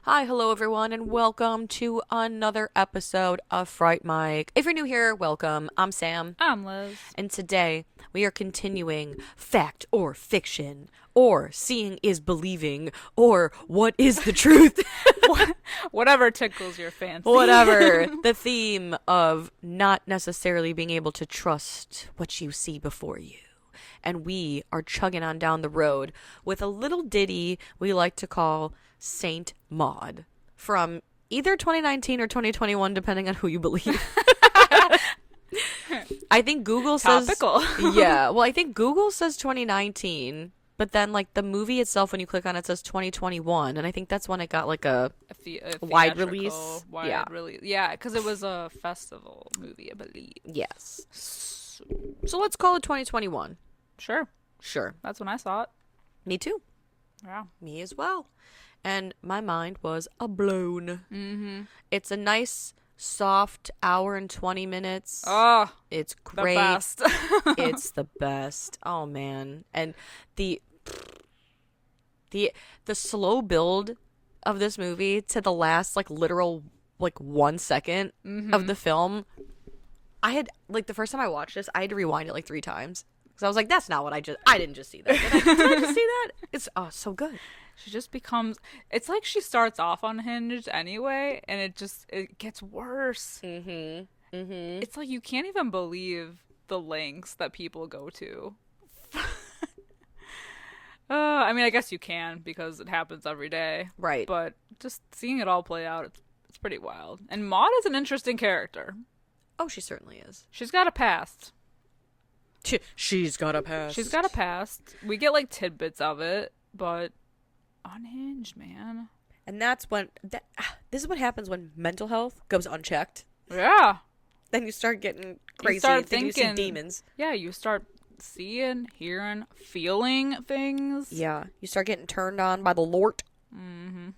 Hi, hello everyone, and welcome to another episode of Fright Mic. If you're new here, welcome. I'm Sam. I'm Liz. And today we are continuing Fact or Fiction, or Seeing is Believing, or What is the Truth? Whatever tickles your fancy. Whatever. The theme of not necessarily being able to trust what you see before you. And we are chugging on down the road with a little ditty we like to call Saint Maud from either 2019 or 2021, depending on who you believe. I think Google says topical. Yeah, well, I think Google says 2019, but then like the movie itself, when you click on it, says 2021, and I think that's when it got like a wide release. Yeah, because it was a festival movie, I believe. Yes. So let's call it 2021. Sure. That's when I saw it. Me too. Yeah. Me as well. And my mind was blown. Mm-hmm. It's a nice, soft hour and 20 minutes. Oh, it's great. The best. It's the best. Oh, man. And the slow build of this movie to the last, like, literal, like, 1 second of the film. I had, like, the first time I watched this, I had to rewind it, like, 3 times. Because I was like, that's not what I didn't just see that. Did I just see that? It's, so good. She just becomes, it's like she starts off unhinged anyway, and it gets worse. Mm-hmm. Mm-hmm. It's like you can't even believe the lengths that people go to. I mean, I guess you can because it happens every day. Right. But just seeing it all play out, it's pretty wild. And Maud is an interesting character. Oh, she certainly is. She's got a past. She's got a past. She's got a past. We get like tidbits of it, but unhinged, man. And that's when this is what happens when mental health goes unchecked. Yeah. Then you start getting crazy. You start and thinking you see demons. Yeah, you start seeing, hearing, feeling things. Yeah, you start getting turned on by the Lord. Mm-hmm.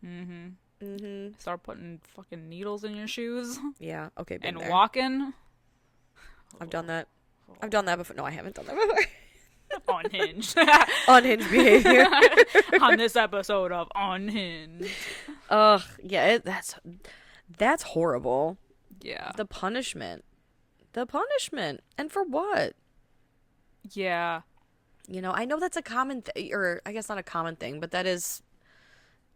Mm-hmm. Mm-hmm. Start putting fucking needles in your shoes. Yeah. Okay. And there. Walking. I've done that. I've done that before. No, I haven't done that before. Unhinged. Unhinged behavior. On this episode of Unhinged. Ugh. Yeah. That's horrible. Yeah. The punishment. And for what? Yeah. You know, I know that's a common thing, or I guess not a common thing, but that is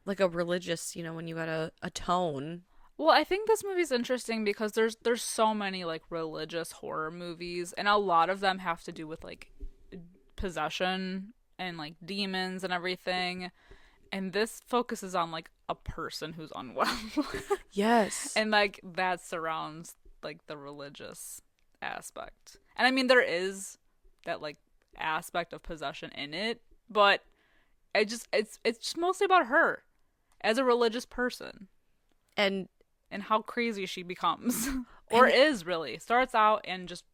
like a religious, when you gotta atone. Well, I think this movie's interesting because there's so many like religious horror movies, and a lot of them have to do with like possession and like demons and everything. And this focuses on like a person who's unwell. Yes. And like that surrounds like the religious aspect. And I mean there is that like aspect of possession in it, but it's just mostly about her as a religious person. And how crazy she becomes. Or is really. Starts out and just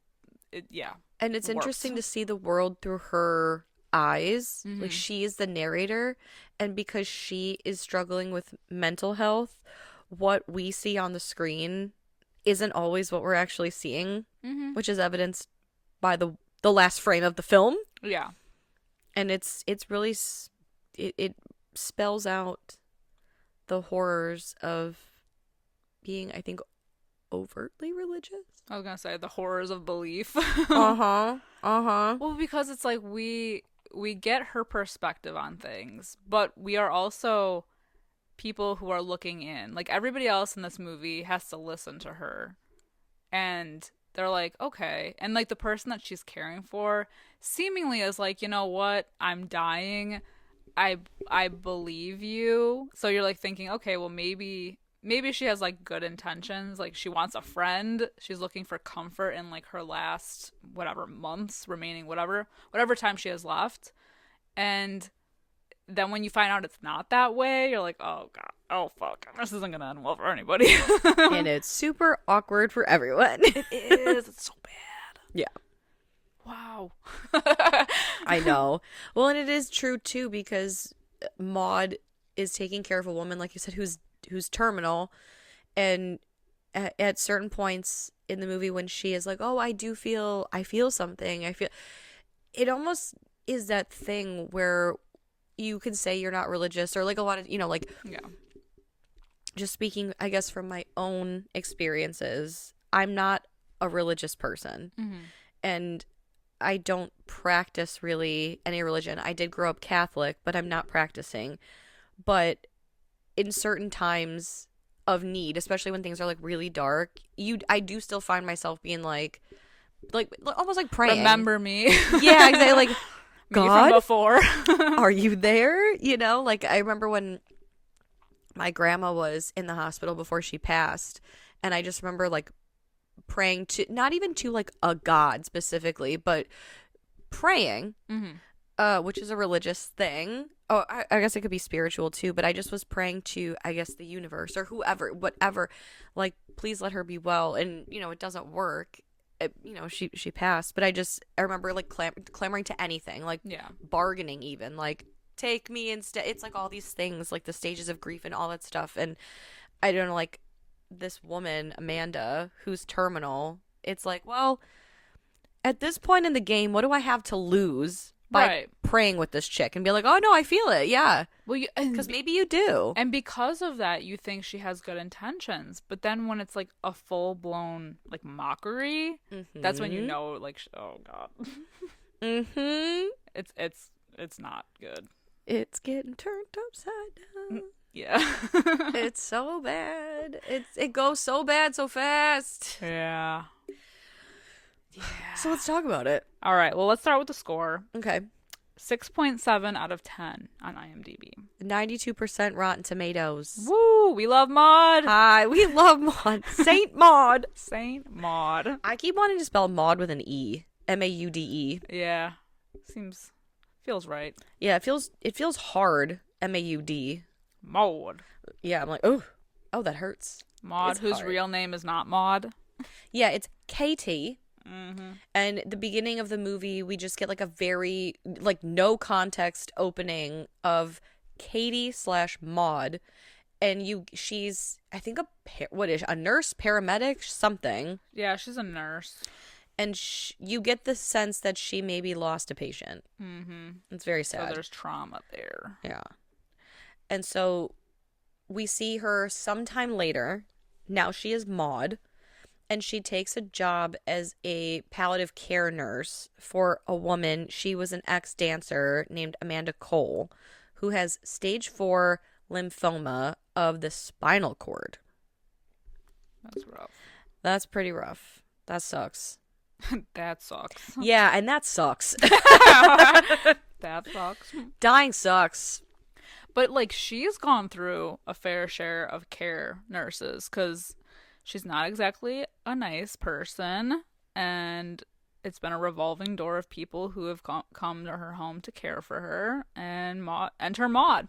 yeah. And it's interesting to see the world through her eyes. Mm-hmm. Like she is the narrator, and because she is struggling with mental health, what we see on the screen isn't always what we're actually seeing, which is evidenced by the last frame of the film. Yeah. And it's really it spells out the horrors of being, I think, overtly religious. I was gonna say the horrors of belief. Well, because it's like we get her perspective on things, but we are also people who are looking in. Like everybody else in this movie has to listen to her, and they're like, okay, and like the person that she's caring for seemingly is like, you know what, I'm dying, I believe you. So you're like thinking, okay, well maybe she has like good intentions, like she wants a friend, she's looking for comfort in like her last whatever months remaining, whatever time she has left. And then when you find out it's not that way, you're like, oh god, oh fuck, this isn't gonna end well for anybody. And it's super awkward for everyone. It is. It's so bad. Yeah. Wow. I know. Well, and it is true too, because Maud is taking care of a woman, like you said, who's terminal, and at certain points in the movie when she is like, "Oh, I feel something. I feel," it almost is that thing where you can say you're not religious, or like a lot of, like, Yeah. just speaking, I guess, from my own experiences, I'm not a religious person, and I don't practice really any religion. I did grow up Catholic, but I'm not practicing. But in certain times of need, especially when things are like really dark, I do still find myself being like almost like praying. Remember me. Yeah, exactly. Like, Me God, from before. are you there? Like, I remember when my grandma was in the hospital before she passed, and I just remember like praying to, not even to like a god specifically, but praying, which is a religious thing. Oh, I guess it could be spiritual too, but I just was praying to, I guess, the universe or whoever, whatever, like, please let her be well. And it doesn't work. She passed, but I remember like clamoring to anything, like, Yeah. bargaining, even like, take me instead. It's like all these things, like the stages of grief and all that stuff. And I don't know, like, this woman, Amanda, who's terminal, it's like, well, at this point in the game, what do I have to lose by praying with this chick and be like, oh no, I feel it. Yeah. Well, because maybe you do. And because of that, you think she has good intentions. But then when it's like a full blown like mockery, that's when you know, like, oh God. It's not good. It's getting turned upside down. Yeah. It's so bad. It goes so bad so fast. Yeah. So let's talk about it. All right. Well, let's start with the score. Okay. 6.7 out of 10 on IMDb. 92% Rotten Tomatoes. Woo! We love Maud. Hi, we love Maud. Saint Maud. Saint Maud. I keep wanting to spell Maud with an E. Maude. Yeah. Feels right. Yeah, it feels hard. Maud. Maud. Yeah, I'm like, oh, that hurts. Maud, It's whose hard. real name is not Maud. Yeah, it's Katie. And the beginning of the movie, we just get like a very like no context opening of Katie / Maud, and she's, I think, a nurse, paramedic, something. Yeah, she's a nurse. And you get the sense that she maybe lost a patient. It's very sad. So there's trauma there. Yeah. And so we see her sometime later. Now she is Maud. And she takes a job as a palliative care nurse for a woman. She was an ex-dancer named Amanda Cole, who has stage 4 lymphoma of the spinal cord. That's rough. That's pretty rough. That sucks. That sucks. Yeah, and that sucks. That sucks. Dying sucks. But, like, she's gone through a fair share of care nurses, because she's not exactly a nice person, and it's been a revolving door of people who have come to her home to care for her, and enter Maud.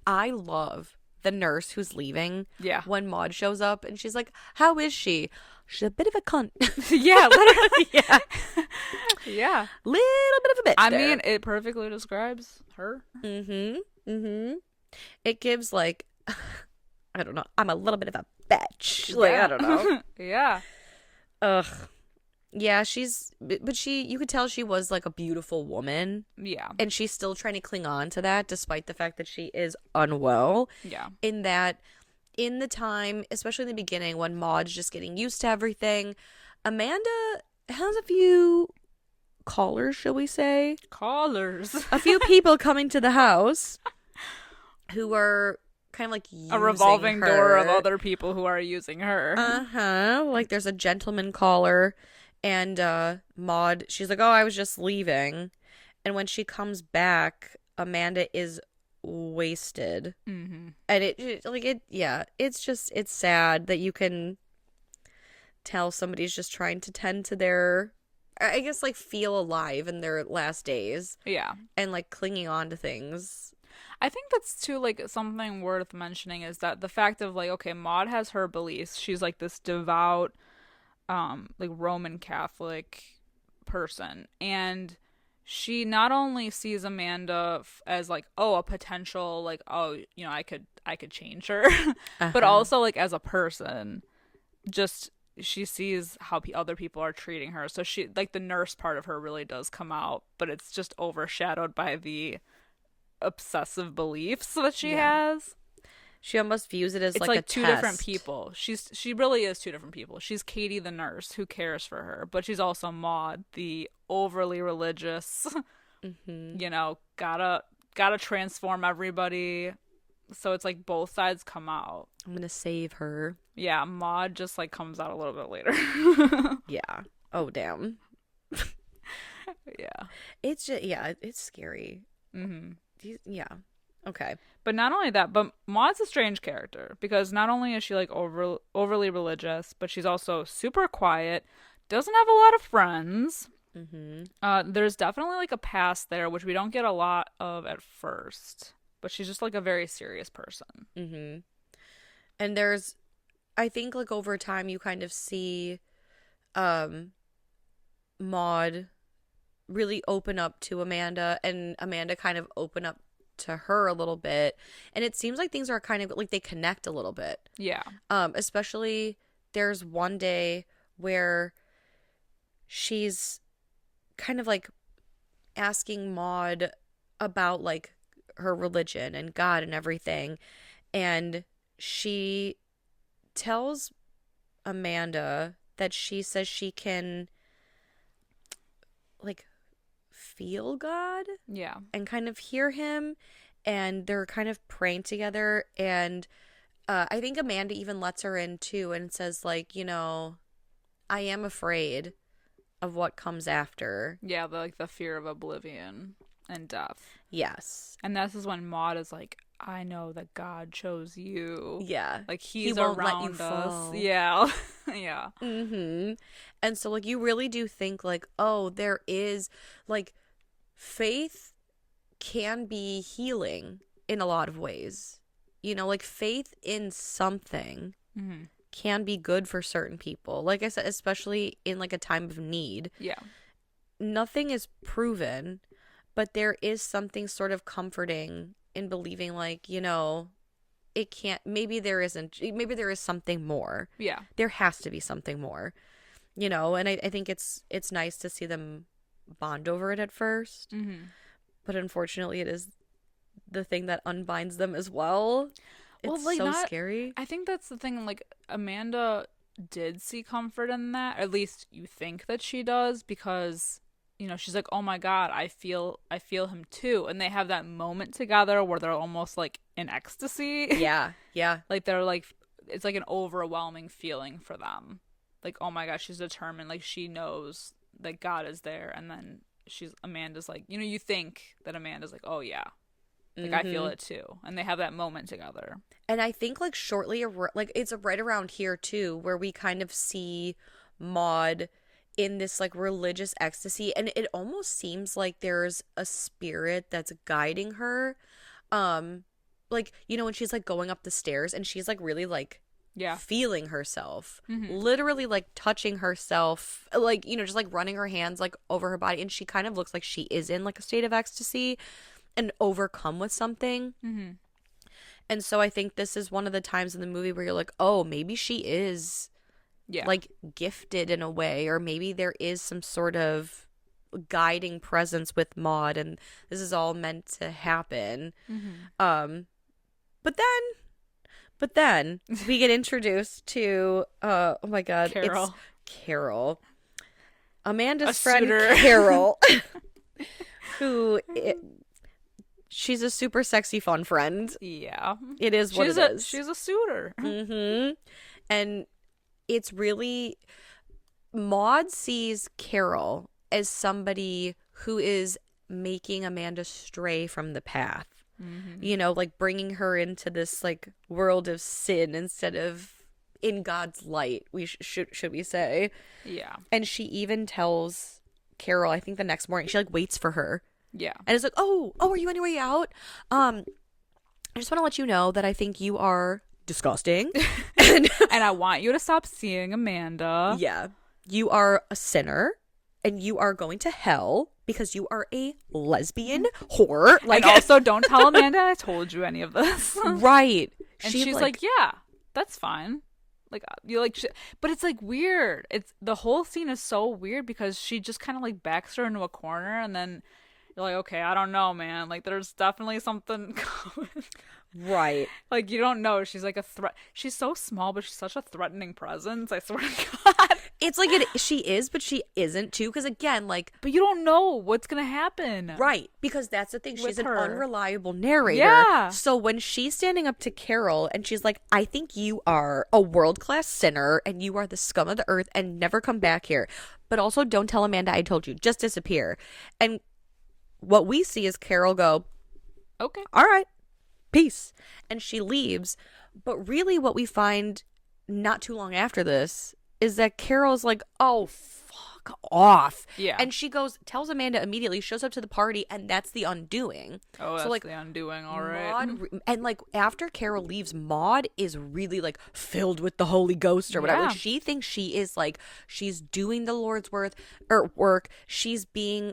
I love the nurse who's leaving. Yeah. When Maud shows up and she's like, how is she? She's a bit of a cunt. Yeah, literally. Yeah. Yeah. Little bit of a bitch. I mean, it perfectly describes her. It gives, like, I don't know, I'm a little bit of a bitch. Yeah. Like, I don't know. Yeah. Ugh. Yeah, but you could tell she was like a beautiful woman. Yeah. And she's still trying to cling on to that despite the fact that she is unwell. Yeah. In that, in the time, especially in the beginning when Maud's just getting used to everything, Amanda has a few callers, shall we say? Callers. A few people coming to the house who are kind of like using a revolving her. door of other people who are using her. Like, there's a gentleman caller, and Maud, she's like, oh, I was just leaving. And when she comes back, Amanda is wasted. And it's sad that you can tell somebody's just trying to tend to their, I guess, like, feel alive in their last days. Yeah. And, like, clinging on to things. I think that's too, like, something worth mentioning is that the fact of, like, okay, Maud has her beliefs. She's like this devout, like, Roman Catholic person, and she not only sees Amanda as like, oh, a potential, like, oh, I could change her, but also like as a person. Just she sees how other people are treating her, so she, like, the nurse part of her really does come out, but it's just overshadowed by the obsessive beliefs that she has. She almost views it as It's like a two test. different people. She really is two different people. She's Katie the nurse who cares for her, but she's also Maud the overly religious. Gotta transform everybody. So it's like both sides come out. I'm gonna save her. Yeah, Maud just like comes out a little bit later. Yeah. Oh damn. Yeah. It's just it's scary. Yeah. Okay. But not only that, but Maud's a strange character because not only is she like overly religious, but she's also super quiet, doesn't have a lot of friends. There's definitely like a past there, which we don't get a lot of at first. But she's just like a very serious person. And there's, I think, like over time you kind of see Maud really open up to Amanda, and Amanda kind of open up to her a little bit, and it seems like things are kind of like they connect a little bit. Yeah. Especially there's one day where she's kind of like asking Maud about like her religion and God and everything, and she tells Amanda that she says she can like feel God, and kind of hear him, and they're kind of praying together, and I think Amanda even lets her in too and says like, I am afraid of what comes after. Yeah, the fear of oblivion and death. Yes. And this is when Maud is like, I know that God chose you. Yeah. Like he won't around let you us. fall. Yeah. Yeah. And so like you really do think like, oh, there is like faith can be healing in a lot of ways. Like faith in something can be good for certain people. Like I said, especially in like a time of need. Yeah. Nothing is proven, but there is something sort of comforting in believing like, it can't, maybe there is something more. Yeah. There has to be something more, and I think it's nice to see them bond over it at first. But unfortunately it is the thing that unbinds them as well. It's so scary. I think that's the thing, like Amanda did see comfort in that, or at least you think that she does, because she's like, oh my God, I feel him too. And they have that moment together where they're almost like in ecstasy. Yeah. Yeah. Like they're like, it's like an overwhelming feeling for them. Like, oh my gosh, she's determined. Like she knows that God is there. And then Amanda's like, you think that Amanda's like, oh yeah, like I feel it too. And they have that moment together. And I think like shortly, like it's right around here too, where we kind of see Maud in this like religious ecstasy, and it almost seems like there's a spirit that's guiding her, like when she's like going up the stairs and she's like really like feeling herself, literally like touching herself, like just like running her hands like over her body, and she kind of looks like she is in like a state of ecstasy and overcome with something. And so I think this is one of the times in the movie where you're like, oh, maybe she is like gifted in a way, or maybe there is some sort of guiding presence with Maud, and this is all meant to happen. But then we get introduced to oh my God, it's Carol, Amanda's friend Carol, who she's a super sexy fun friend. Yeah, it is what it is. She's a suitor. And it's really, Maud sees Carol as somebody who is making Amanda stray from the path. Like bringing her into this like world of sin instead of in God's light, should we say. Yeah. And she even tells Carol, I think the next morning, she like waits for her. Yeah. And it's like, oh, are you on your way out? I just want to let you know that I think you are disgusting. And I want you to stop seeing Amanda. Yeah. You are a sinner, and you are going to hell because you are a lesbian whore. Like, and also, don't tell Amanda I told you any of this. Right. And she's like, yeah, that's fine. Like, you like, but it's like weird. It's the whole scene is so weird because she just kind of like backs her into a corner, and then you're like, okay, I don't know, man. Like, there's definitely something coming. Right. Like, you don't know. She's like a threat. She's so small, but she's such a threatening presence. I swear to God. It's like she is, but she isn't too. Because again, like, but you don't know what's gonna happen. Right. Because that's the thing. She's an her. unreliable narrator. Yeah. So when she's standing up to Carol and she's like, I think you are a world-class sinner and you are the scum of the earth and never come back here. But also don't tell Amanda I told you. Just disappear. And what we see is Carol go, okay, all right, peace. And she leaves. But really what we find not too long after this is that Carol's like, oh, fuck off. Yeah. And she goes, tells Amanda immediately, shows up to the party, and that's the undoing. Oh, that's so, like, the undoing, all right. And, like, after Carol leaves, Maud is really, like, filled with the Holy Ghost or whatever. Yeah. She thinks she is, like, she's doing the Lord's work. She's being,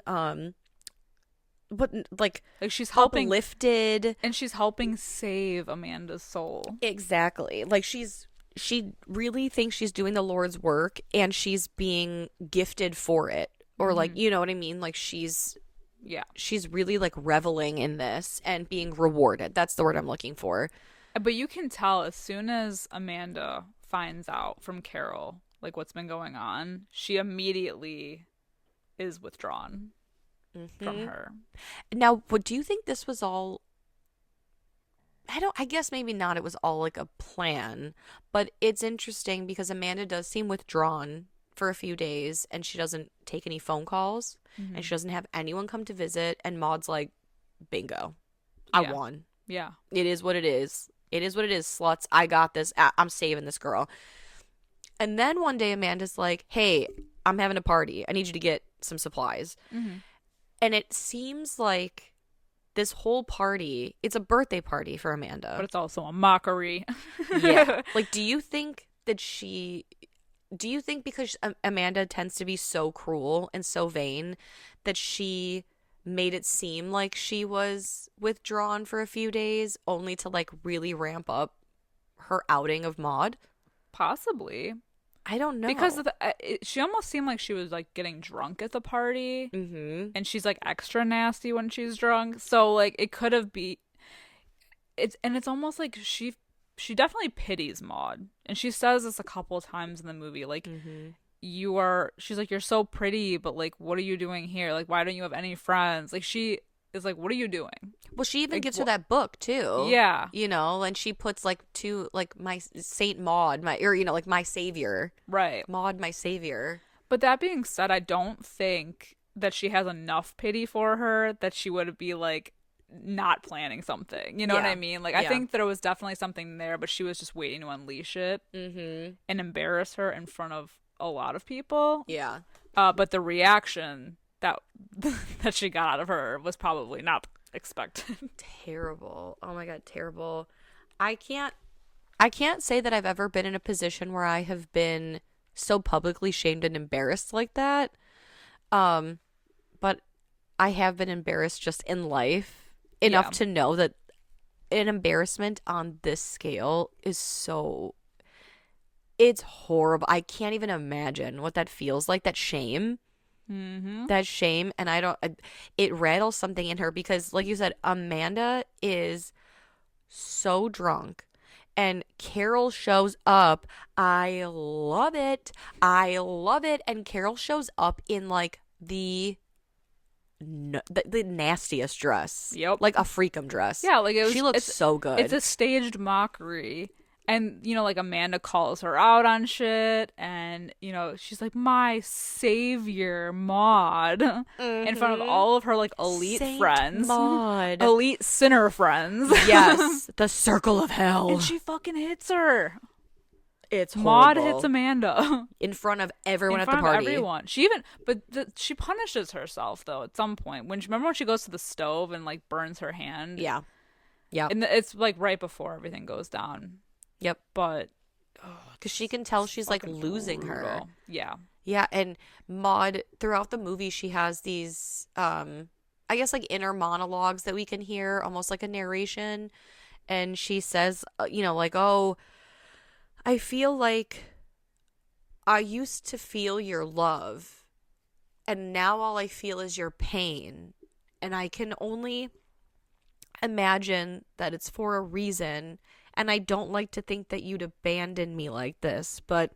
but like she's helping uplifted, and she's helping save Amanda's soul. Exactly. Like she really thinks she's doing the Lord's work and she's being gifted for it, or like, you know what I mean, like she's really like reveling in this and being rewarded. That's the word I'm looking for. But you can tell as soon as Amanda finds out from Carol like what's been going on, she immediately is withdrawn from her. Now, what do you think this was all? I guess maybe not. It was all like a plan, but it's interesting because Amanda does seem withdrawn for a few days and she doesn't take any phone calls and she doesn't have anyone come to visit. And Maud's like, bingo, I won. Yeah. It is what it is. It is what it is, sluts. I got this. I'm saving this girl. And then one day Amanda's like, hey, I'm having a party. I need you to get some supplies. And it seems like this whole party, it's a birthday party for Amanda. But it's also a mockery. Yeah. Like, do you think because Amanda tends to be so cruel and so vain that she made it seem like she was withdrawn for a few days only to like really ramp up her outing of Maud? Possibly. I don't know. Because she almost seemed like she was like getting drunk at the party. And she's like extra nasty when she's drunk. So like it could have been it's almost like she definitely pities Maud. And she says this a couple of times in the movie. Like she's like, you're so pretty, but like what are you doing here? Like why don't you have any friends? Like she is like, what are you doing? Well, she even gives her that book too. Yeah. You know, and she puts like my Saint Maud, like my savior. Right. Maud, my savior. But that being said, I don't think that she has enough pity for her that she would be like not planning something. You know what I mean? Like I think there was definitely something there, but she was just waiting to unleash it and embarrass her in front of a lot of people. Yeah. But the reaction that she got out of her was probably not expected. Terrible. Oh my God, terrible. I can't say that I've ever been in a position where I have been so publicly shamed and embarrassed like that. But I have been embarrassed just in life enough to know that an embarrassment on this scale is it's horrible. I can't even imagine what that feels like, that shame. That shame. And it rattles something in her because like you said, Amanda is so drunk and Carol shows up. I love it. And Carol shows up in like the nastiest dress. Yep. Like a freakum dress. Yeah, like she looks so good. It's a staged mockery. And, you know, like Amanda calls her out on shit. And, you know, she's like, my savior, Maud. In front of all of her, like, elite Saint friends. Maud. Elite sinner friends. Yes. The circle of hell. And she fucking hits her. It's horrible. Maud hits Amanda. In front of everyone at the party. In front of everyone. She even, she punishes herself, though, at some point. Remember when she goes to the stove and, like, burns her hand? Yeah. Yeah. And it's, like, right before everything goes down. Yep. But because she can tell she's like losing her. Yeah. Yeah, and Maud, throughout the movie, she has these, I guess, like inner monologues that we can hear, almost like a narration. And she says, like, oh, I feel like I used to feel your love, and now all I feel is your pain. And I can only imagine that it's for a reason. And I don't like to think that you'd abandon me like this, but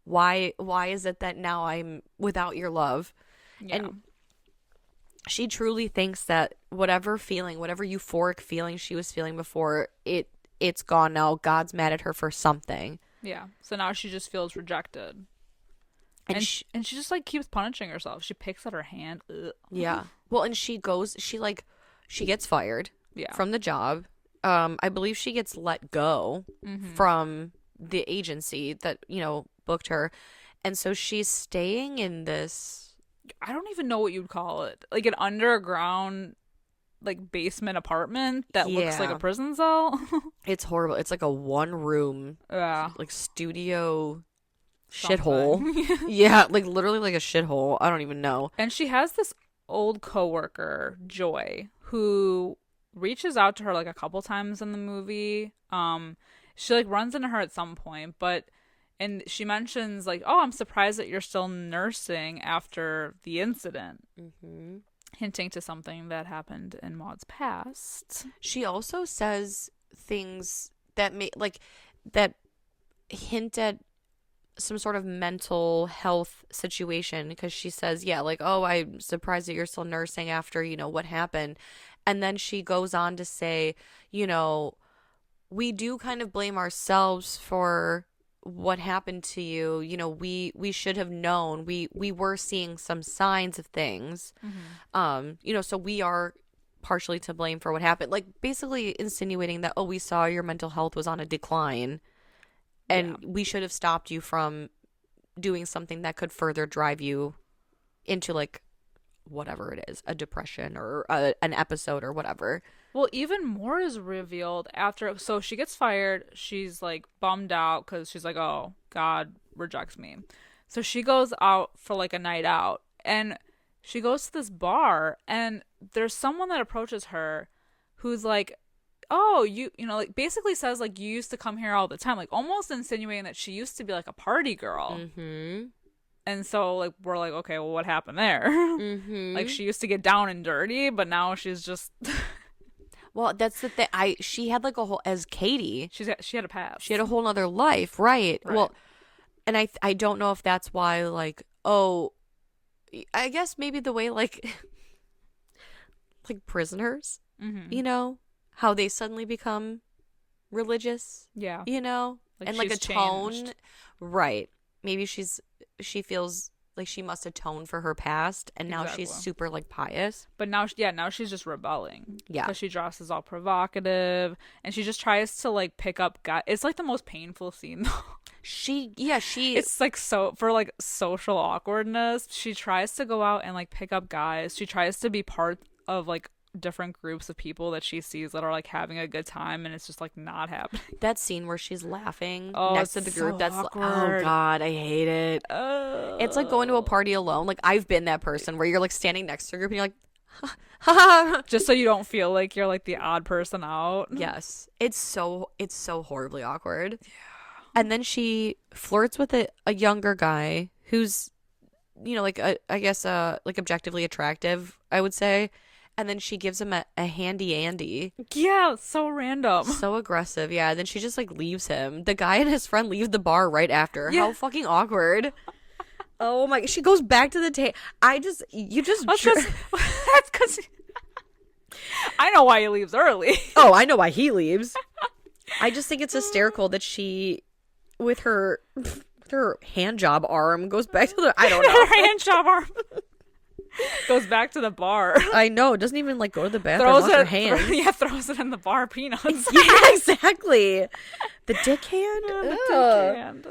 why is it that now I'm without your love? Yeah. And she truly thinks that whatever euphoric feeling she was feeling before, it's gone now. God's mad at her for something. Yeah. So now she just feels rejected. And she just like keeps punishing herself. She picks at her hand. Ugh. Yeah. Well, and she gets fired from the job. I believe she gets let go from the agency that, booked her. And so she's staying in this, I don't even know what you'd call it. Like an underground, like basement apartment that looks like a prison cell. It's horrible. It's like a one room, like studio Something. shithole. Yeah, like literally like a shithole. I don't even know. And she has this old coworker, Joy, who reaches out to her like a couple times in the movie. She like runs into her at some point, and she mentions like, oh, I'm surprised that you're still nursing after the incident. Mm-hmm. Hinting to something that happened in Maud's past. She also says things that that hint at some sort of mental health situation, because she says, like, oh, I'm surprised that you're still nursing after, what happened. And then she goes on to say, we do kind of blame ourselves for what happened to you. We should have known. We were seeing some signs of things. Mm-hmm. So we are partially to blame for what happened. Like basically insinuating that, oh, we saw your mental health was on a decline and we should have stopped you from doing something that could further drive you into like whatever it is, a depression or an episode or whatever. Well, even more is revealed after. So she gets fired. She's like bummed out because she's like, oh, God rejects me. So she goes out for like a night out, and she goes to this bar, and there's someone that approaches her who's like, oh, like basically says like, you used to come here all the time, like almost insinuating that she used to be like a party girl. Mm-hmm. And so like we're like, okay, well, what happened there? Mm-hmm. Like she used to get down and dirty, but now she's just. Well, that's the thing. She had like a whole, as Katie, she had a past. She had a whole nother life, right? Well, and I don't know if that's why, like, oh, I guess maybe the way like prisoners, mm-hmm. How they suddenly become religious, yeah, and like atone, right? Maybe she feels like she must atone for her past, and now she's super like pious. But now she's just rebelling. Yeah, because she dresses all provocative, and she just tries to like pick up guys. It's like the most painful scene though. It's like so for like social awkwardness. She tries to go out and like pick up guys. She tries to be part of like different groups of people that she sees that are like having a good time, and it's just like not happening. That scene where she's laughing next to the so group, that's awkward. Oh God, I hate it. It's like going to a party alone. Like I've been that person where you're like standing next to a group and you're like ha, just so you don't feel like you're like the odd person out. Yes, it's so horribly awkward. Yeah. And then she flirts with a younger guy who's like I guess like objectively attractive, I would say. And then she gives him a handy Andy. Yeah, so random. So aggressive, yeah. Then she just like leaves him. The guy and his friend leave the bar right after. Yeah. How fucking awkward. Oh my, she goes back to the table. That's because I know why he leaves early. Oh, I know why he leaves. I just think it's hysterical that she, with her hand job arm, goes back to the, I don't know. Her hand job arm. Goes back to the bar. I know. It doesn't even like go to the bathroom. Throws her hands. Throws it in the bar peanuts. Yeah, exactly. The dick hand. The dick hand.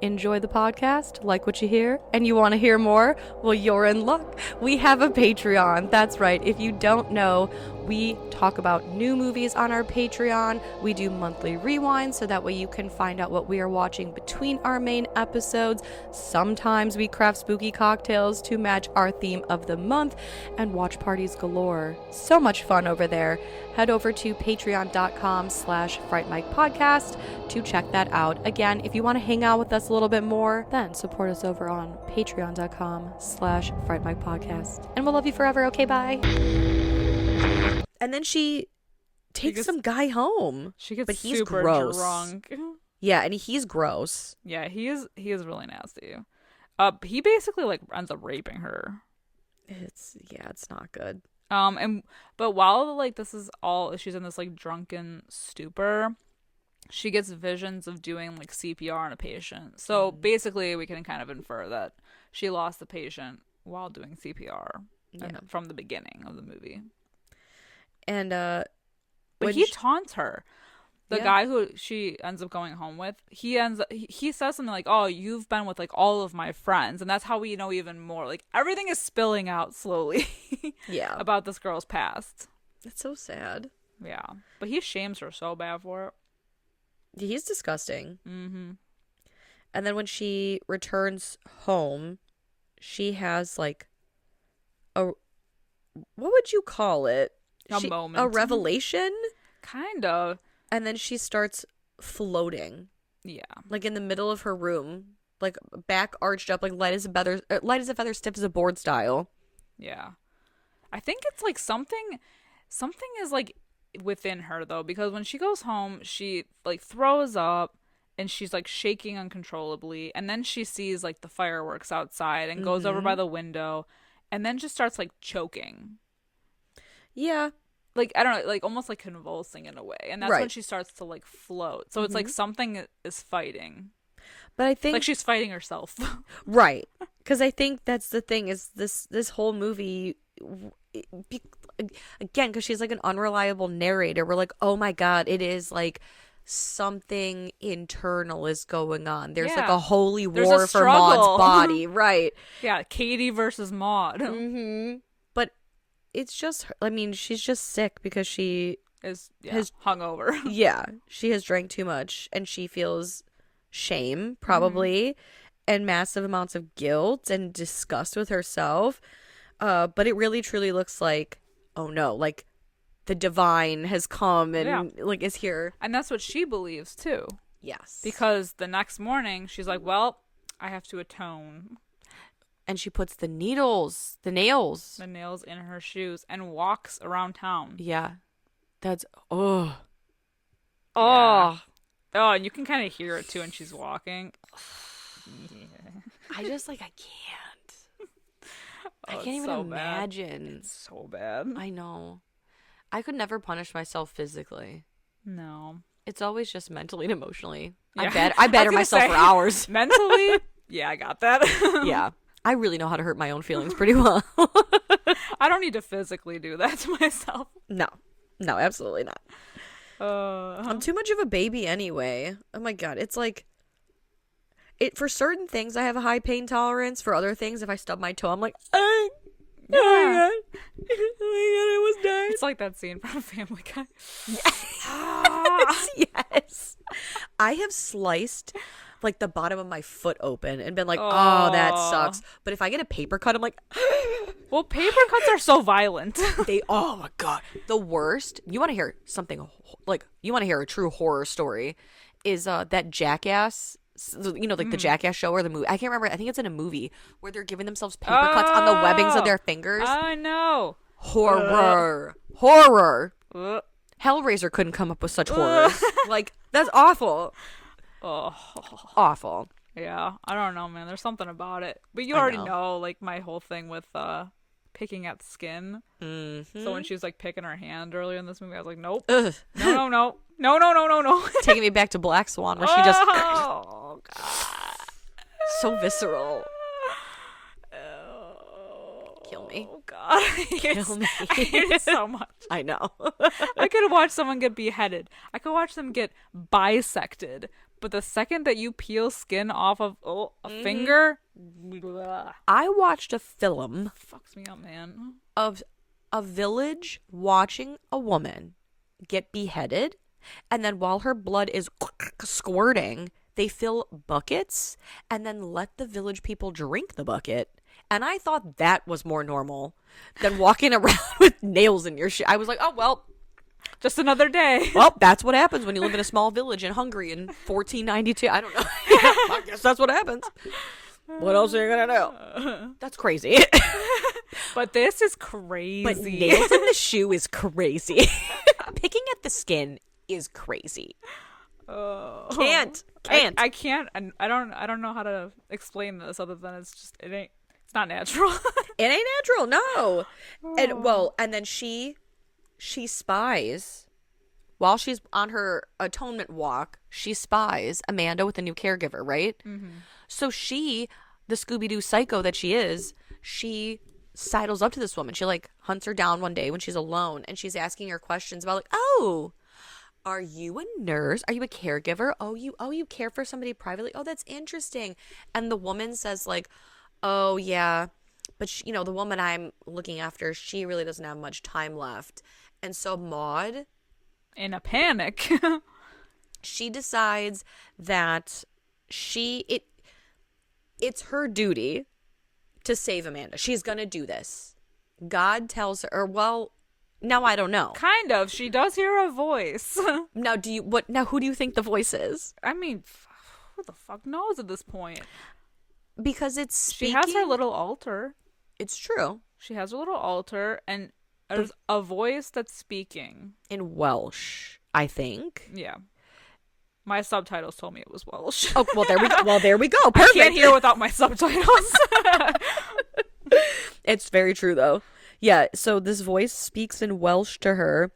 enjoy the podcast, like what you hear, and you want to hear more, well, you're in luck. We have a Patreon. That's right. If you don't know, we talk about new movies on our Patreon. We do monthly rewinds so that way you can find out what we are watching between our main episodes. Sometimes we craft spooky cocktails to match our theme of the month, and watch parties galore. So much fun over there. Head over to patreon.com/Fright Mic podcast to check that out. Again, if you want to hang out with us a little bit more, then support us over on patreon.com/Fright Mic podcast. And we'll love you forever. Okay, bye. And then she takes some guy home. She gets but he's super gross. drunk. Yeah, and he's gross. Yeah, he is really nasty. He basically like ends up raping her. It's not good. But while like this is all, she's in this like drunken stupor, she gets visions of doing like CPR on a patient. So basically we can kind of infer that she lost the patient while doing CPR from the beginning of the movie. And but he taunts her. The guy who she ends up going home with, he says something like, "Oh, you've been with like all of my friends," and that's how we know even more. Like everything is spilling out slowly. About this girl's past. It's so sad. Yeah, but he shames her so bad for it. He's disgusting. Mm-hmm. And then when she returns home, she has like what would you call it? A moment. A revelation? Kind of. And then she starts floating. Yeah. Like in the middle of her room. Like back arched up, like light as a feather, stiff as a board style. Yeah. I think it's like something is like within her though, because when she goes home, she like throws up and she's like shaking uncontrollably. And then she sees like the fireworks outside and goes over by the window and then just starts like choking. Yeah. Like, I don't know, like almost like convulsing in a way. And that's when she starts to like float. So it's like something is fighting. But I think like she's fighting herself. Right. Because I think that's the thing is this whole movie, again, because she's like an unreliable narrator. We're like, oh my God, it is like something internal is going on. There's like a holy war for Maud's body. Right. Yeah. Katie versus Maud. But it's just, I mean, she's just sick because she has hungover. Yeah. She has drank too much and she feels shame probably and massive amounts of guilt and disgust with herself. But it really truly looks like, oh no, like the divine has come and like is here. And that's what she believes too. Yes. Because the next morning she's like, well, I have to atone. And she puts the nails in her shoes and walks around town. Yeah. That's, Yeah. Oh, and you can kind of hear it too when she's walking. I just like, I can't. I can't even imagine. Bad. It's so bad. I know. I could never punish myself physically. No. It's always just mentally and emotionally. Yeah. I batter myself for hours. Mentally? Yeah, I got that. Yeah. I really know how to hurt my own feelings pretty well. I don't need to physically do that to myself. No, absolutely not. I'm too much of a baby anyway. Oh my God. It's like, for certain things, I have a high pain tolerance. For other things, if I stub my toe, I'm like, oh my God, I almost died. It's like that scene from Family Guy. Yes. I have sliced like the bottom of my foot open and been like, oh, that sucks. But if I get a paper cut, I'm like, well, paper cuts are so violent. Oh my God. The worst. You want to hear something like, you want to hear a true horror story is that Jackass, like the Jackass show or the movie. I can't remember. I think it's in a movie where they're giving themselves paper cuts on the webbings of their fingers. I know. Horror. Hellraiser couldn't come up with such horrors. Like, that's awful. Oh, awful. Yeah, I don't know, man. There's something about it. But you already know like my whole thing with picking at skin. So when she was like picking her hand earlier in this movie, I was like, nope. No. Taking me back to Black Swan where she just God. So visceral. Kill me. Oh God. Kill me. I hate it so much. I know. I could watch someone get beheaded. I could watch them get bisected. But the second that you peel skin off of a finger, blah, I watched a film fucks me up, man. of a village watching a woman get beheaded, and then while her blood is squirting, they fill buckets and then let the village people drink the bucket. And I thought that was more normal than walking around with nails in your shit. I was like, oh, well, Just another day. well, that's what happens when you live in a small village in Hungary in 1492. I don't know. I guess that's what happens. What else are you going to do? That's crazy. But this is crazy. But nails in the shoe is crazy. Picking at the skin is crazy. Oh. Can't. I can't. I don't know how to explain this other than it's not natural. It ain't natural, no. And then she spies while she's on her atonement walk. She spies Amanda with a new caregiver, right? Mm-hmm. So she, the Scooby-Doo psycho that she is, she sidles up to this woman. She like hunts her down one day when she's alone, and she's asking her questions about like, oh, are you a nurse? Are you a caregiver? Oh, you care for somebody privately? Oh, that's interesting. And the woman says like, oh yeah, but she, the woman I'm looking after, she really doesn't have much time left. And so Maud, In a panic. she decides that it's her duty to save Amanda. She's gonna do this. God tells her, or well, now I don't know. Kind of. She does hear a voice. Now who do you think the voice is? I mean, who the fuck knows at this point? Because it's speaking. She has her little altar. It's true. She has her little altar, and there's a voice that's speaking. In Welsh, I think. Yeah. My subtitles told me it was Welsh. Oh, well, there we go. Perfect. I can't hear without my subtitles. It's very true, though. Yeah, so this voice speaks in Welsh to her,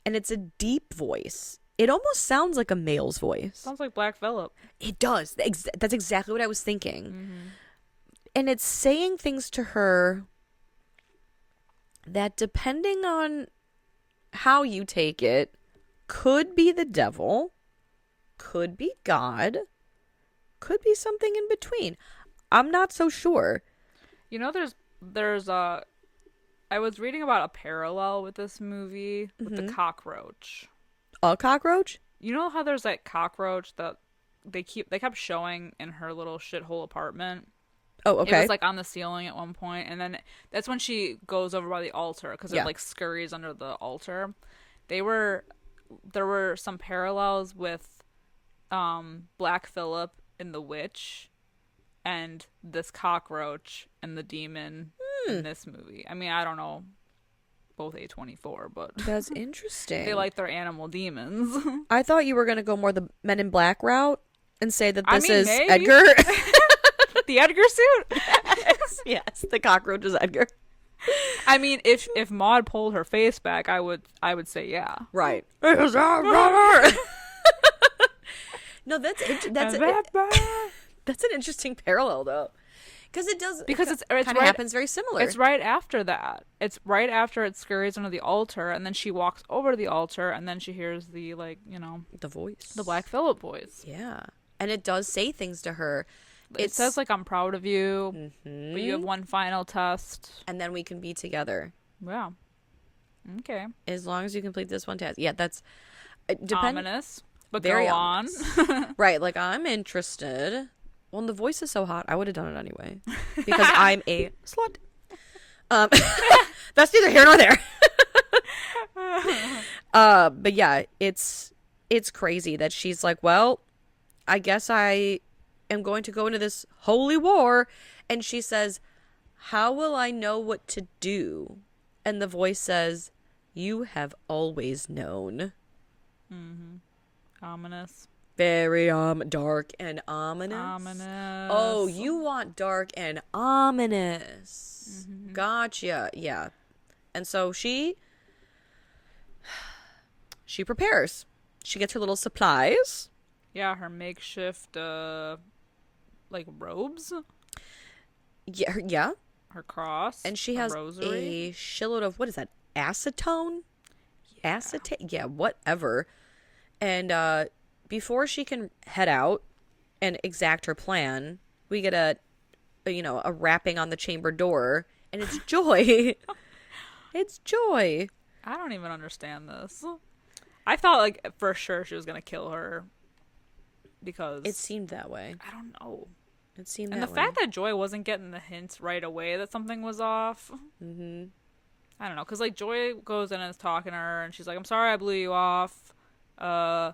and it's a deep voice. It almost sounds like a male's voice. Sounds like Black Phillip. It does. That's exactly what I was thinking. Mm-hmm. And it's saying things to her that, depending on how you take it, could be the devil, could be God, could be something in between. I'm not so sure. There's I was reading about a parallel with this movie with the cockroach. A cockroach? You know how there's that cockroach that they kept showing in her little shithole apartment? Oh, okay. It was like on the ceiling at one point, and then that's when she goes over by the altar because it like scurries under the altar. There were some parallels with Black Phillip and the witch and this cockroach and the demon in this movie. I mean, I don't know both A24, but that's interesting. They like their animal demons. I thought you were going to go more the Men in Black route and say that this is maybe. Edgar. The Edgar suit? Yes, the cockroach is Edgar. I mean, if Maud pulled her face back, I would say yeah. Right. No, that's an interesting parallel though. Because it kind of happens very similar. It's right after that. It's right after it scurries under the altar, and then she walks over to the altar, and then she hears the the voice, the Black Phillip voice. Yeah, and it does say things to her. It says like, "I'm proud of you, but you have one final test, and then we can be together." Yeah. Okay. As long as you complete this one task. Yeah, that's ominous. But very go ominous. On. Right, like I'm interested. Well, and the voice is so hot, I would have done it anyway. Because I'm a slut. That's neither here nor there. But yeah, it's crazy that she's like, well, I guess I am going to go into this holy war. And she says, how will I know what to do? And the voice says, you have always known. Mm-hmm. Ominous. Very dark and ominous. Ominous. Oh, you want dark and ominous. Mm-hmm. Gotcha. Yeah. And so she prepares. She gets her little supplies. Yeah, her makeshift robes. Yeah. Her cross. And she has rosary. A shitload of, what is that? Acetone? Yeah. Acetate? Yeah, whatever. And before she can head out and exact her plan, we get a rapping on the chamber door, and it's Joy. It's Joy. I don't even understand this. I thought like for sure she was gonna kill her because It seemed that way. I don't know. It seemed And that the way. fact that Joy wasn't getting the hints right away that something was off. Mm-hmm. I don't know, because like Joy goes in and is talking to her, and she's like, "I'm sorry I blew you off. I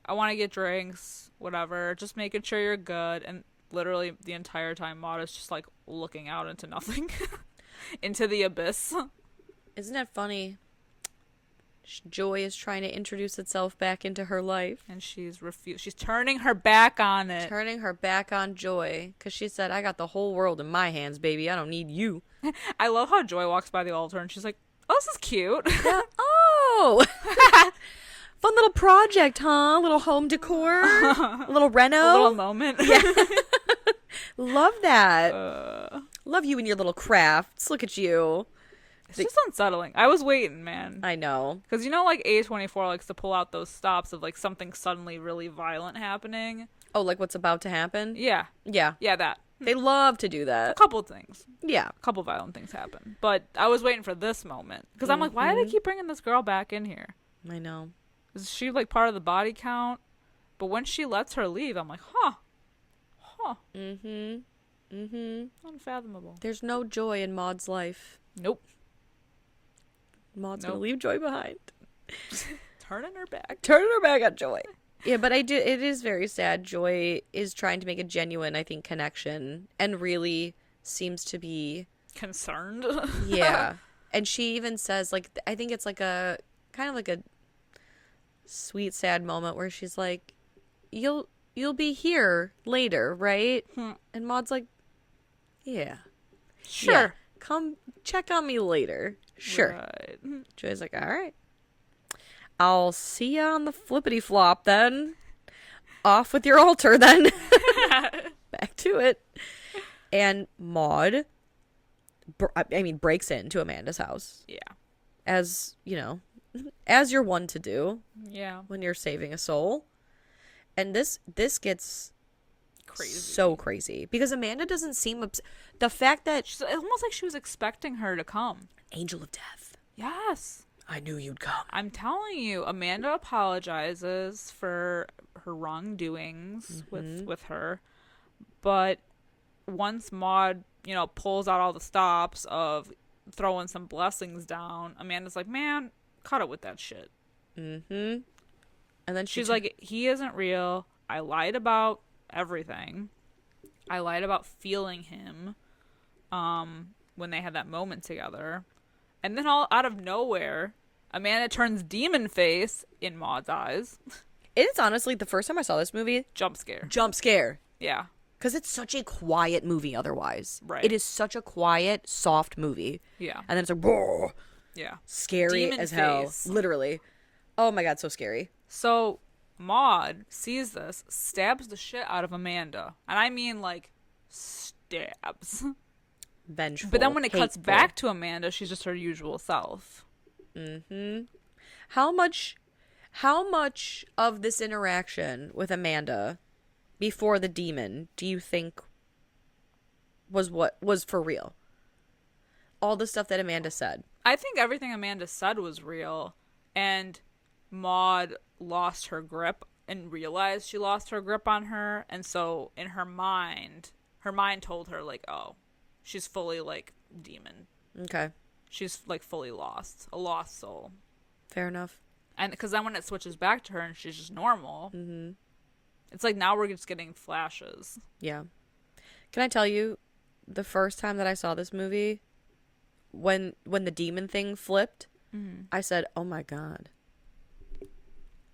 want to get drinks, whatever. Just making sure you're good." And literally the entire time, Maud is just like looking out into nothing, into the abyss. Isn't that funny? Joy is trying to introduce itself back into her life. And she's refused. She's turning her back on it. Turning her back on Joy. Because she said, I got the whole world in my hands, baby. I don't need you. I love how Joy walks by the altar and she's like, "Oh, this is cute." Yeah. Oh! Fun little project, huh? Little home decor. A little reno. A little moment. Yeah. Love that. Love you and your little crafts. Look at you. It's just unsettling. I was waiting, man. I know. Because you know, like A24 likes to pull out those stops of like something suddenly really violent happening. Oh, like what's about to happen? Yeah. Yeah. Yeah, that. They love to do A that. couple things. Yeah. A couple violent things happen. But I was waiting for this moment. Because I'm like, why do they keep bringing this girl back in here? I know. Is she like part of the body count? But when she lets her leave, I'm like, huh. Unfathomable. There's no joy in Maud's life. Nope. Maud's gonna leave Joy behind. Turning her back. Turning her back on Joy. Yeah, but it is very sad. Joy is trying to make a genuine, I think, connection and really seems to be Concerned. yeah. And she even says, like, I think it's like a kind of like a sweet, sad moment where she's like, You'll be here later, right? And Maud's like, yeah. Sure. Yeah. Come check on me later. Sure. Right. Joy's like, all right. I'll see ya on the flippity flop then. Off with your altar then. Back to it. And Maud, breaks into Amanda's house. Yeah. As, as you're one to do Yeah. when you're saving a soul. And this gets Crazy. so crazy. Because Amanda doesn't seem... the fact that... It's almost like she was expecting her to come. Angel of death. Yes. I knew you'd come. I'm telling you, Amanda apologizes for her wrongdoings with her. But once Maud, pulls out all the stops of throwing some blessings down, Amanda's like, man, cut it with that shit. Mm-hmm. And then she's like, he isn't real. I lied about everything. I lied about feeling him when they had that moment together. And then all out of nowhere, Amanda turns demon face in Maud's eyes. It's honestly, the first time I saw this movie... Jump scare. Jump scare. Yeah. Because it's such a quiet movie otherwise. Right. It is such a quiet, soft movie. Yeah. And then it's like, whoa, Yeah. scary Demon as hell. face. Literally. Oh my God, so scary. So Maud sees this, stabs the shit out of Amanda. And I mean, like, stabs. Vengeful. But then when it cuts hateful. back to Amanda, she's just her usual self. Mm-hmm. How much of this interaction with Amanda before the demon do you think was for real? All the stuff that Amanda said. I think everything Amanda said was real. And Maud lost her grip and realized she lost her grip on her. And so in her mind told her, like, oh, she's fully, like, demon. Okay. She's, like, fully lost. A lost soul. Fair enough. And because then when it switches back to her and she's just normal, it's like now we're just getting flashes. Yeah. Can I tell you, the first time that I saw this movie, when the demon thing flipped, I said, oh my God.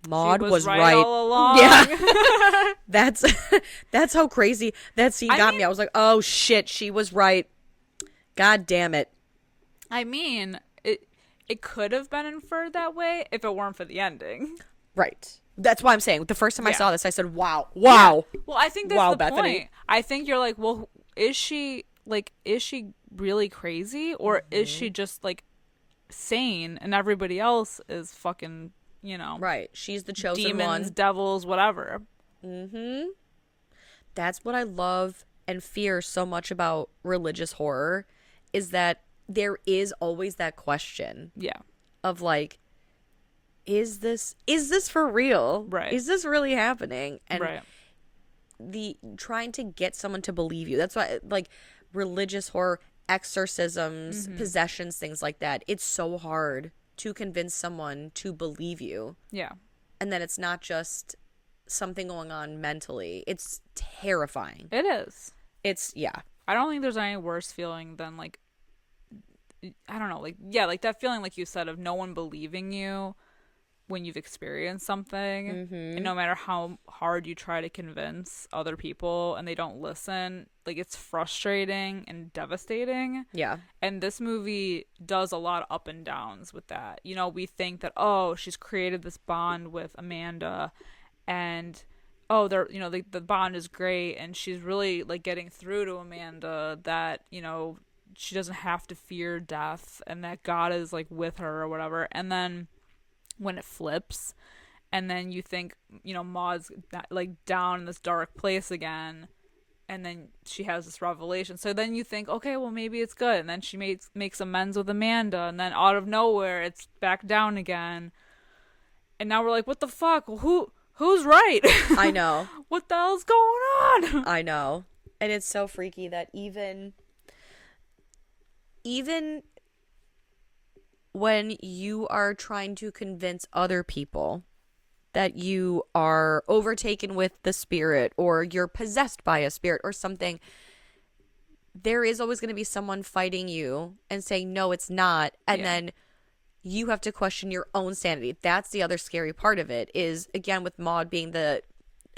Maud was right all along. Yeah. That's how crazy that scene got me. I was like, oh shit, she was right. God damn it. I mean, it could have been inferred that way if it weren't for the ending. Right. That's why I'm saying, the first time I Yeah. saw this, I said, wow. Yeah. Well, I think that's Wow, the Bethany. point. I think you're like, well, is she really crazy? Or is she just, like, sane and everybody else is fucking Right. She's the chosen demons, one. devils, whatever. Mm-hmm. That's what I love and fear so much about religious horror, is that there is always that question Yeah. of like, is this for real? Right. Is this really happening? And Right. the trying to get someone to believe you. That's why, like, religious horror, exorcisms, possessions, things like that. It's so hard to convince someone to believe you. Yeah. And then it's not just something going on mentally. It's terrifying. It is. It's, yeah. I don't think there's any worse feeling than like, I don't know, like, yeah, like that feeling, like you said, of no one believing you when you've experienced something. And no matter how hard you try to convince other people and they don't listen, like, it's frustrating and devastating. Yeah. And this movie does a lot of up and downs with that. We think that, oh, she's created this bond with Amanda, and oh, they're, the bond is great, and she's really like getting through to Amanda that, she doesn't have to fear death, and that God is like with her or whatever. And then when it flips, and then you think, Maud's like down in this dark place again, and then she has this revelation. So then you think, okay, well, maybe it's good. And then she makes amends with Amanda, and then out of nowhere, it's back down again. And now we're like, what the fuck? Well, who's right? I know. What the hell's going on? I know. And it's so freaky that even when you are trying to convince other people that you are overtaken with the spirit, or you're possessed by a spirit or something, there is always going to be someone fighting you and saying, no, it's not. And then you have to question your own sanity. That's the other scary part of it, is, again, with Maud being the,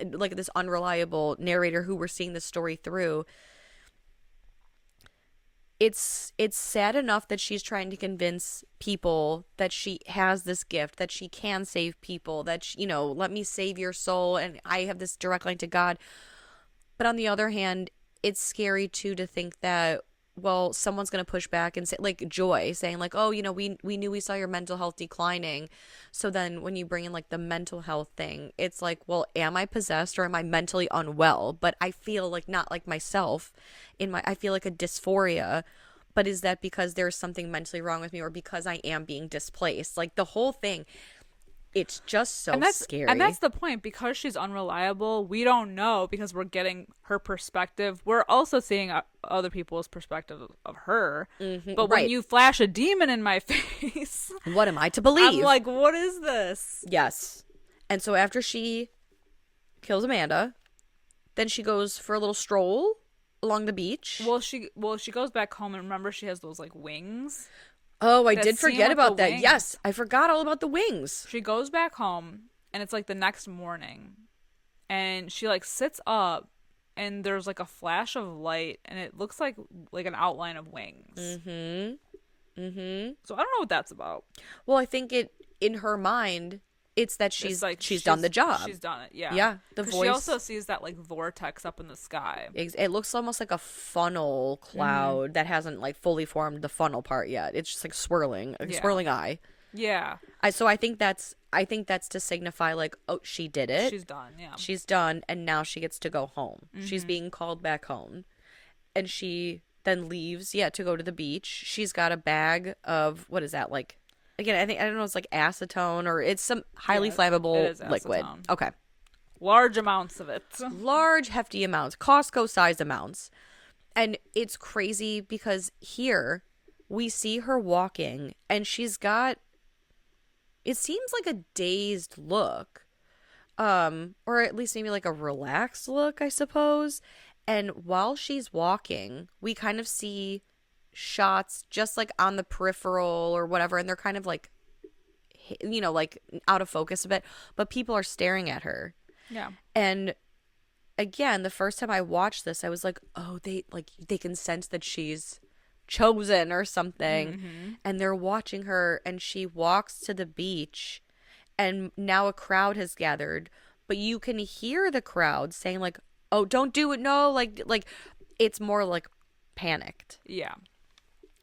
like, this unreliable narrator who we're seeing the story through. It's sad enough that she's trying to convince people that she has this gift, that she can save people, that let me save your soul, and I have this direct line to God. But on the other hand, it's scary too to think that, well, someone's going to push back and say, like Joy saying, like, oh, we knew we saw your mental health declining. So then when you bring in like the mental health thing, it's like, well, am I possessed or am I mentally unwell? But I feel like not like myself. I feel like a dysphoria. But is that because there's something mentally wrong with me, or because I am being displaced? Like, the whole thing, it's just so scary. And that's the point. Because she's unreliable, we don't know, because we're getting her perspective. We're also seeing other people's perspective of her. But when you flash a demon in my face, what am I to believe? I'm like, what is this? Yes. And so after she kills Amanda, then she goes for a little stroll along the beach. Well, she goes back home, and remember, she has those like wings. Oh, I did forget about that. Wings. Yes, I forgot all about the wings. She goes back home, and it's like the next morning, and she like sits up, and there's like a flash of light, and it looks like an outline of wings. So I don't know what that's about. Well, I think in her mind, it's that she's done the job. She's done it. Yeah. Yeah. The voice. She also sees that like vortex up in the sky. It looks almost like a funnel cloud that hasn't like fully formed the funnel part yet. It's just like swirling, a swirling eye. Yeah. So I think that's to signify like, oh, she did it. She's done. Yeah. She's done, and now she gets to go home. She's being called back home, and she then leaves. Yeah, to go to the beach. She's got a bag of, what is that, like? Again, I don't know, it's like acetone, or it's some highly flammable liquid. Okay. Large amounts of it. Large, hefty amounts. Costco-sized amounts. And it's crazy because here we see her walking, and she's got, it seems like a dazed look. Or at least maybe like a relaxed look, I suppose. And while she's walking, we kind of see shots just like on the peripheral or whatever, and they're kind of like, like out of focus a bit, but people are staring at her. Yeah. And again, the first time I watched this, I was like, oh, they can sense that she's chosen or something. And they're watching her, and she walks to the beach, and now a crowd has gathered, but you can hear the crowd saying like, oh, don't do it, no, like it's more like panicked. Yeah.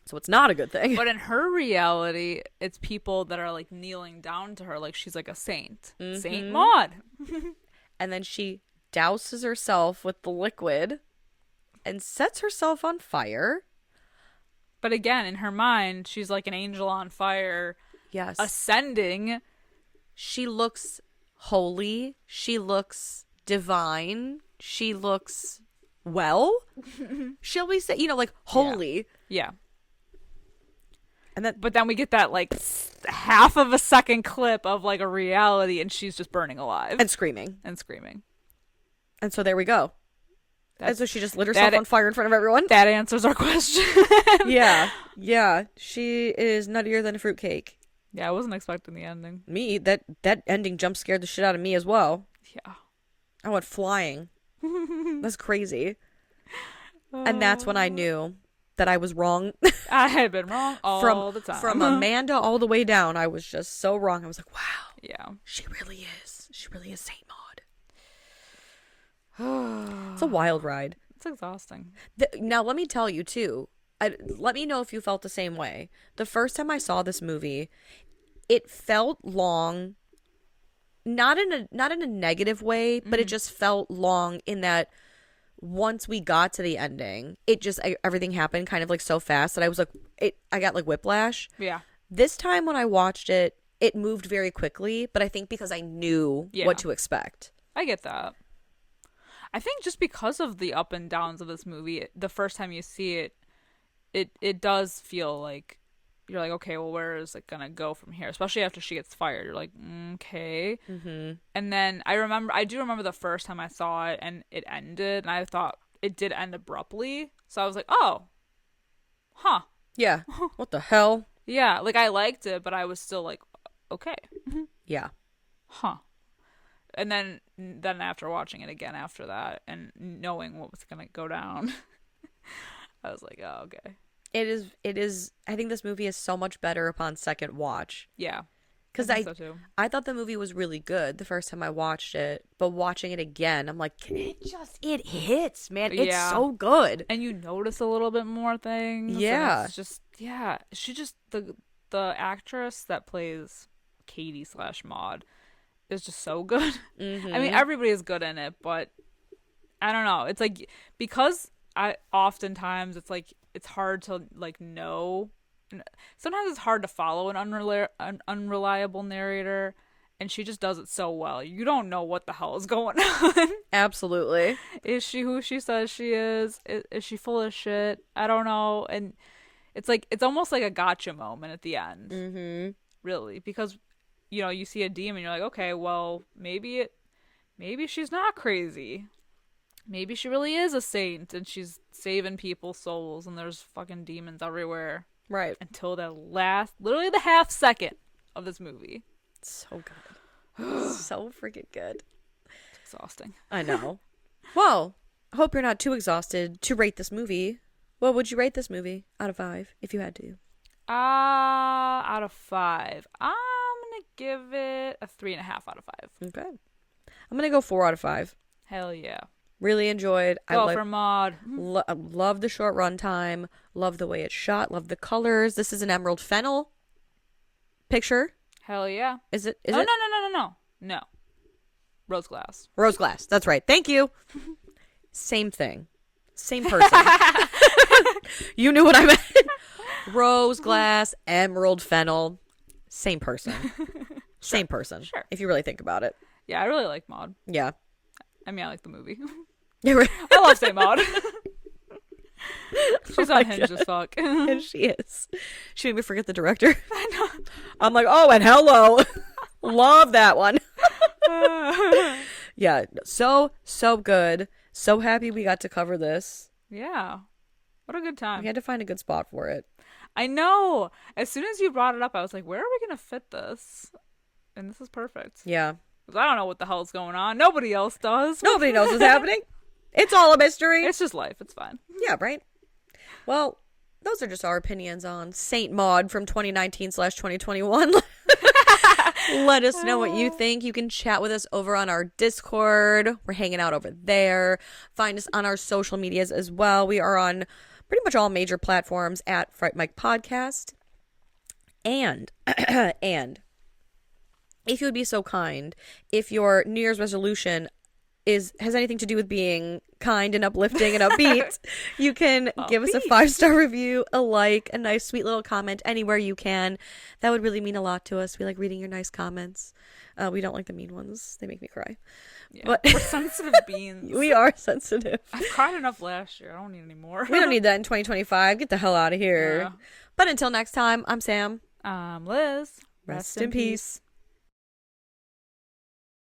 So it's not a good thing. But in her reality, it's people that are like kneeling down to her like she's like a saint. Saint Maud. And then she douses herself with the liquid and sets herself on fire. But again, in her mind, she's like an angel on fire. Yes. Ascending. She looks holy. She looks divine. She looks well. Shall we say, like holy. Yeah. And but then we get that like half of a second clip of like a reality and she's just burning alive. And screaming. And so there we go. And so she just lit herself on fire in front of everyone. That answers our question. Yeah. She is nuttier than a fruitcake. Yeah, I wasn't expecting the ending. Me, that ending jump scared the shit out of me as well. Yeah. I went flying. That's crazy. And that's when I knew that I was wrong. I had been wrong all the time. From Amanda all the way down, I was just so wrong. I was like, wow. Yeah. She really is. She really is Saint Maud. It's a wild ride. It's exhausting. Now, let me tell you, too. Let me know if you felt the same way. The first time I saw this movie, it felt long. Not in a negative way, but it just felt long in that once we got to the ending, everything happened kind of like so fast that I was like, I got like whiplash. Yeah. This time when I watched it, it moved very quickly, but I think because I knew what to expect. I get that. I think just because of the up and downs of this movie, the first time you see it, it does feel like you're like, okay, well, where is it gonna go from here? Especially after she gets fired, you're like, okay. Mm-hmm. And then I do remember the first time I saw it and it ended, and I thought it did end abruptly, so I was like, oh, huh, yeah, what the hell? Yeah, like I liked it, but I was still like, okay, yeah, huh. And then after watching it again after that and knowing what was going to go down, I was like, oh, okay. It is. I think this movie is so much better upon second watch. Yeah. Because I thought the movie was really good the first time I watched it, but watching it again, I'm like, it hits, man. It's so good. And you notice a little bit more things. Yeah. It's just, she just, the actress that plays Katie / Maud is just so good. Mm-hmm. I mean, everybody is good in it, but I don't know. It's like, because oftentimes it's like, it's hard to like know. Sometimes it's hard to follow an unreliable narrator, and she just does it so well. You don't know what the hell is going on. Absolutely. Is she who she says she is? Is she full of shit? I don't know. And it's like, it's almost like a gotcha moment at the end. Mm-hmm. Really, because you see a demon, you're like, okay, well, maybe she's not crazy. Maybe she really is a saint and she's saving people's souls and there's fucking demons everywhere. Right. Until literally the half second of this movie. So good. So freaking good. It's exhausting. I know. Well, I hope you're not too exhausted to rate this movie. What would you rate this movie out of 5 if you had to? Out of 5. I'm going to give it a 3.5 out of 5. Okay. I'm going to go 4 out of 5. Hell yeah. Really enjoyed. Go for Maud. Love the short runtime. Love the way it's shot. Love the colors. This is an emerald fennel picture. Hell yeah. Is it? No. Rose glass. Rose glass. That's right. Thank you. Same thing. Same person. You knew what I meant. Rose glass, emerald fennel. Same person. Same person. Sure. If you really think about it. Yeah, I really like Maud. Yeah. I mean, I like the movie. Yeah, right. I love Saint Maud. She's unhinged as fuck. And she is. She made me forget the director. I know. I'm like, oh, and hello. Love that one. Yeah. So good. So happy we got to cover this. Yeah. What a good time. We had to find a good spot for it. I know. As soon as you brought it up, I was like, where are we going to fit this? And this is perfect. Yeah. I don't know what the hell's going on. Nobody else does. Nobody knows what's happening. It's all a mystery. It's just life. It's fine. Yeah, right? Well, those are just our opinions on Saint Maud from 2019/2021. Let us know what you think. You can chat with us over on our Discord. We're hanging out over there. Find us on our social medias as well. We are on pretty much all major platforms at Fright Mic Podcast. And, and if you would be so kind, if your New Year's resolution has anything to do with being kind and uplifting and upbeat, you can give us a 5-star review, a like, a nice sweet little comment anywhere you can. That would really mean a lot to us. We like reading your nice comments. We don't like the mean ones. They make me cry. Yeah, but we're sensitive beings. We are sensitive. I've cried enough last year. I don't need any more. We don't need that in 2025. Get the hell out of here. Yeah. But until next time, I'm Sam. I'm Liz. Rest in peace.